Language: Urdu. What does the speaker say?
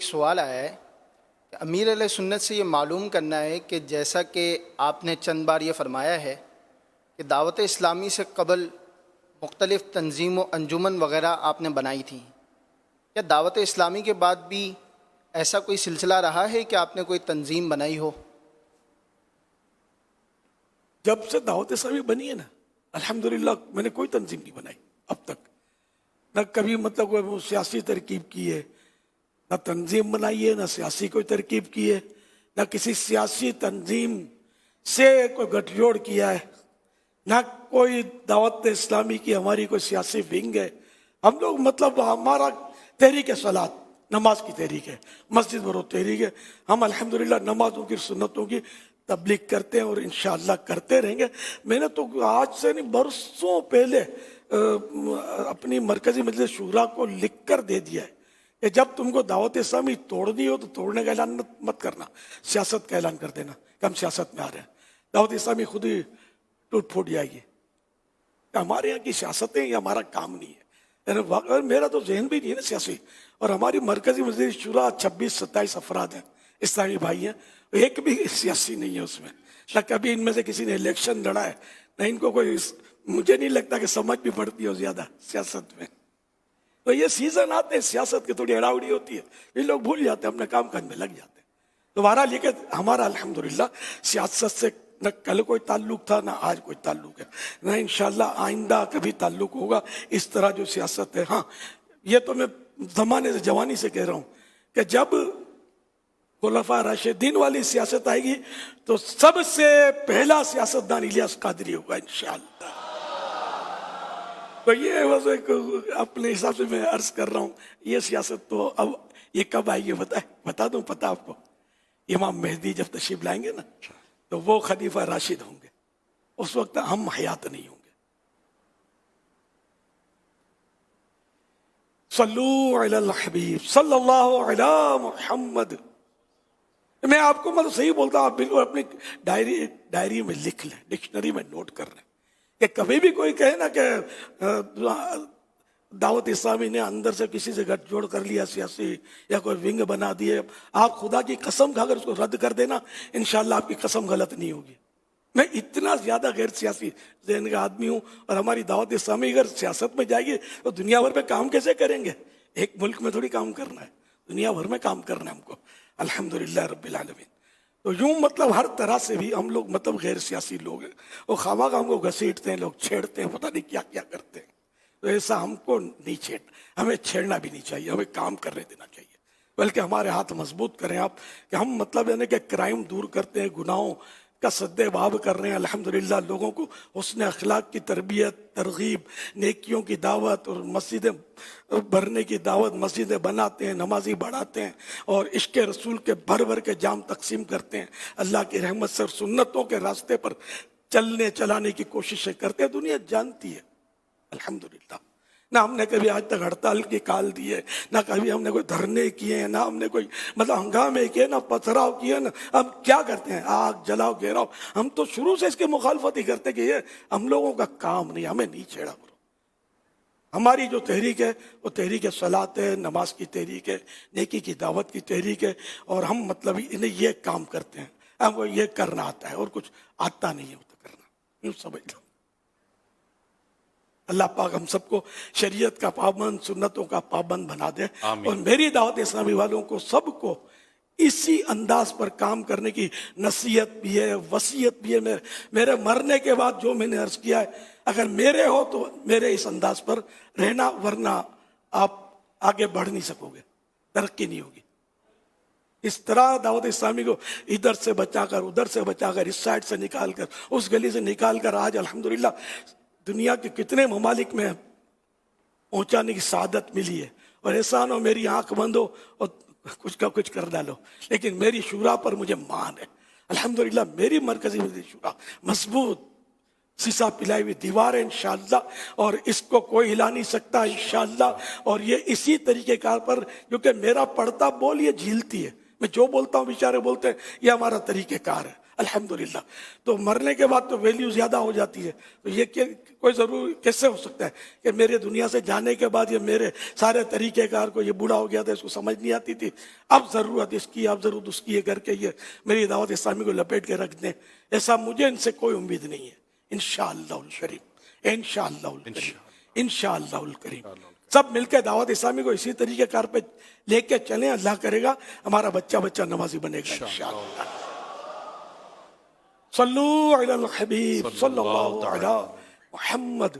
ایک سوال آیا ہے کہ امیر علیہ سنت سے یہ معلوم کرنا ہے کہ جیسا کہ آپ نے چند بار یہ فرمایا ہے کہ دعوت اسلامی سے قبل مختلف تنظیم و انجمن وغیرہ آپ نے بنائی تھیں، کیا دعوت اسلامی کے بعد بھی ایسا کوئی سلسلہ رہا ہے کہ آپ نے کوئی تنظیم بنائی ہو؟ جب سے دعوت اسلامی بنی ہے نا، الحمدللہ میں نے کوئی تنظیم نہیں بنائی اب تک، نہ کبھی مطلب کوئی سیاسی ترکیب کی ہے، نہ تنظیم بنائی ہے، نہ سیاسی کوئی ترکیب کی ہے، نہ کسی سیاسی تنظیم سے کوئی گٹھ جوڑ کیا ہے، نہ کوئی دعوت اسلامی کی ہماری کوئی سیاسی ونگ ہے۔ ہم لوگ مطلب ہمارا تحریک صلاۃ، نماز کی تحریک ہے، مسجد برو تحریک ہے۔ ہم الحمدللہ نمازوں کی سنتوں کی تبلیغ کرتے ہیں اور انشاءاللہ کرتے رہیں گے۔ میں نے تو آج سے نہیں برسوں پہلے اپنی مرکزی مجلس شورا کو لکھ کر دے دیا ہے کہ جب تم کو دعوت اسلامی توڑنی ہو تو توڑنے کا اعلان مت کرنا، سیاست کا اعلان کر دینا کہ ہم سیاست میں آ رہے ہیں۔ دعوت اسلامی خود ہی ٹوٹ پھوٹ جائے گی۔ ہمارے یہاں کی سیاستیں یہ ہمارا کام نہیں ہے، میرا تو ذہن بھی نہیں ہے نا سیاسی، اور ہماری مرکزی مجلس شورا 26-27 افراد ہیں، اسلامی بھائی ہیں، ایک بھی سیاسی نہیں ہے اس میں، نہ کبھی ان میں سے کسی نے الیکشن لڑا ہے، نہ ان کو کوئی، مجھے نہیں لگتا کہ سمجھ بھی پڑتی ہو زیادہ سیاست میں۔ تو یہ سیزن آتے ہیں سیاست کی، تھوڑی ہڑاوڑی ہوتی ہے، یہ لوگ بھول جاتے ہیں، اپنے کام کاج میں لگ جاتے ہیں۔ تو بہرحال یہ کہ ہمارا الحمدللہ سیاست سے نہ کل کوئی تعلق تھا، نہ آج کوئی تعلق ہے، نہ انشاءاللہ آئندہ کبھی تعلق ہوگا اس طرح جو سیاست ہے۔ ہاں، یہ تو میں زمانے سے، جوانی سے کہہ رہا ہوں کہ جب خلفاء راشدین والی سیاست آئے گی تو سب سے پہلا سیاستدان الیاس قادری ہوگا انشاءاللہ۔ تو یہ بس ایک اپنے حساب سے میں عرض کر رہا ہوں، یہ سیاست تو اب یہ کب آئے گی بتا دوں، پتہ آپ کو؟ امام مہدی جب تشریف لائیں گے نا تو وہ خلیفہ راشد ہوں گے، اس وقت ہم حیات نہیں ہوں گے۔ صلو علی الحبیب صلی اللہ علی محمد۔ میں آپ کو مطلب صحیح بولتا ہوں، آپ بالکل اپنی ڈائری میں لکھ لیں، ڈکشنری میں نوٹ کر لیں کہ کبھی بھی کوئی کہے نا کہ دعوت اسلامی نے اندر سے کسی سے گٹھ جوڑ کر لیا سیاسی، یا کوئی ونگ بنا دیے، آپ خدا کی قسم کھا کر اس کو رد کر دینا، انشاءاللہ آپ کی قسم غلط نہیں ہوگی۔ میں اتنا زیادہ غیر سیاسی ذہن کا آدمی ہوں، اور ہماری دعوت اسلامی اگر سیاست میں جائے گی تو دنیا بھر میں کام کیسے کریں گے؟ ایک ملک میں تھوڑی کام کرنا ہے، دنیا بھر میں کام کرنا ہے ہم کو، الحمدللہ رب العالمین۔ تو یوں مطلب ہر طرح سے بھی ہم لوگ مطلب غیر سیاسی لوگ ہیں، وہ خواہ ہم کو گھسیٹتے ہیں، لوگ چھیڑتے ہیں، پتہ نہیں کیا کیا کرتے ہیں۔ تو ایسا ہم کو نہیں چھیڑنا، ہمیں چھیڑنا بھی نہیں چاہیے، ہمیں کام کرنے دینا چاہیے، بلکہ ہمارے ہاتھ مضبوط کریں آپ کہ ہم مطلب یعنی کہ کرائم دور کرتے ہیں، گناہوں کا سد باب کر رہے ہیں، الحمدللہ لوگوں کو حسن اخلاق کی تربیت، ترغیب، نیکیوں کی دعوت اور مسجدیں بھرنے کی دعوت، مسجدیں بناتے ہیں، نمازی بڑھاتے ہیں، اور عشق رسول کے بھر بھر کے جام تقسیم کرتے ہیں، اللہ کی رحمت سے اور سنتوں کے راستے پر چلانے کی کوششیں کرتے ہیں۔ دنیا جانتی ہے الحمدللہ، نہ ہم نے کبھی آج تک ہڑتال کی کال دی ہے، نہ کبھی ہم نے کوئی دھرنے کیے ہیں، نہ ہم نے کوئی مطلب ہنگامے کیے، نہ پتھراؤ کیے، نہ ہم کیا کرتے ہیں، آگ جلاؤ گھیراؤ، ہم تو شروع سے اس کی مخالفت ہی کرتے کہ یہ ہم لوگوں کا کام نہیں، ہمیں نہیں چھیڑا کرو۔ ہماری جو تحریک ہے وہ تحریک صلاۃ ہے، نماز کی تحریک ہے، نیکی کی دعوت کی تحریک ہے، اور ہم مطلب انہیں یہ کام کرتے ہیں، ہم کو یہ کرنا آتا ہے اور کچھ آتا نہیں ہے تو کرنا، یوں سمجھ لو۔ اللہ پاک ہم سب کو شریعت کا پابند، سنتوں کا پابند بنا دے، اور میری دعوت اسلامی والوں کو سب کو اسی انداز پر کام کرنے کی نصیحت بھی ہے، وصیت بھی ہے۔ میرے مرنے کے بعد جو میں نے عرض کیا ہے، اگر میرے ہو تو میرے اس انداز پر رہنا، ورنہ آپ آگے بڑھ نہیں سکو گے، ترقی نہیں ہوگی۔ اس طرح دعوت اسلامی کو ادھر سے بچا کر، ادھر سے بچا کر، اس سائڈ سے نکال کر، اس گلی سے نکال کر، آج الحمدللہ دنیا کے کتنے ممالک میں پہنچانے کی سعادت ملی ہے، اور احسان ہو میری آنکھ بند ہو اور کچھ کا کچھ کر ڈالو، لیکن میری شورا پر مجھے مان ہے الحمدللہ۔ میری مرکزی شورا مضبوط سیسا پلائی ہوئی دیوار ہے انشاءاللہ، اور اس کو کوئی ہلا نہیں سکتا انشاءاللہ، اور یہ اسی طریقے کار پر، کیونکہ میرا پڑھتا بول یہ جھیلتی ہے، میں جو بولتا ہوں بیچارے بولتے ہیں، یہ ہمارا طریقہ کار ہے الحمدللہ. تو مرنے کے بعد تو ویلیو زیادہ ہو جاتی ہے. تو یہ کوئی ضرور کیسے ہو سکتا ہے کہ میرے دنیا سے جانے کے بعد یہ میرے سارے طریقہ کار کو، یہ بوڑھا ہو گیا تھا، اس کو سمجھ نہیں آتی تھی، اب ضرورت اس کی، اب ضرورت اس کی ہے کر کے یہ میری دعوت اسلامی کو لپیٹ کے رکھ دیں. ایسا مجھے ان سے کوئی امید نہیں ہے. انشاءاللہ الکریم، انشاءاللہ الکریم، انشاءاللہ الکریم سب مل کے دعوت اسلامی کو اسی طریقے کار پہ لے کے چلیں. اللہ کرے گا ہمارا بچہ بچہ نمازی بنے گا انشاءاللہ. صلو علی الحبیب صلی اللہ علی محمد.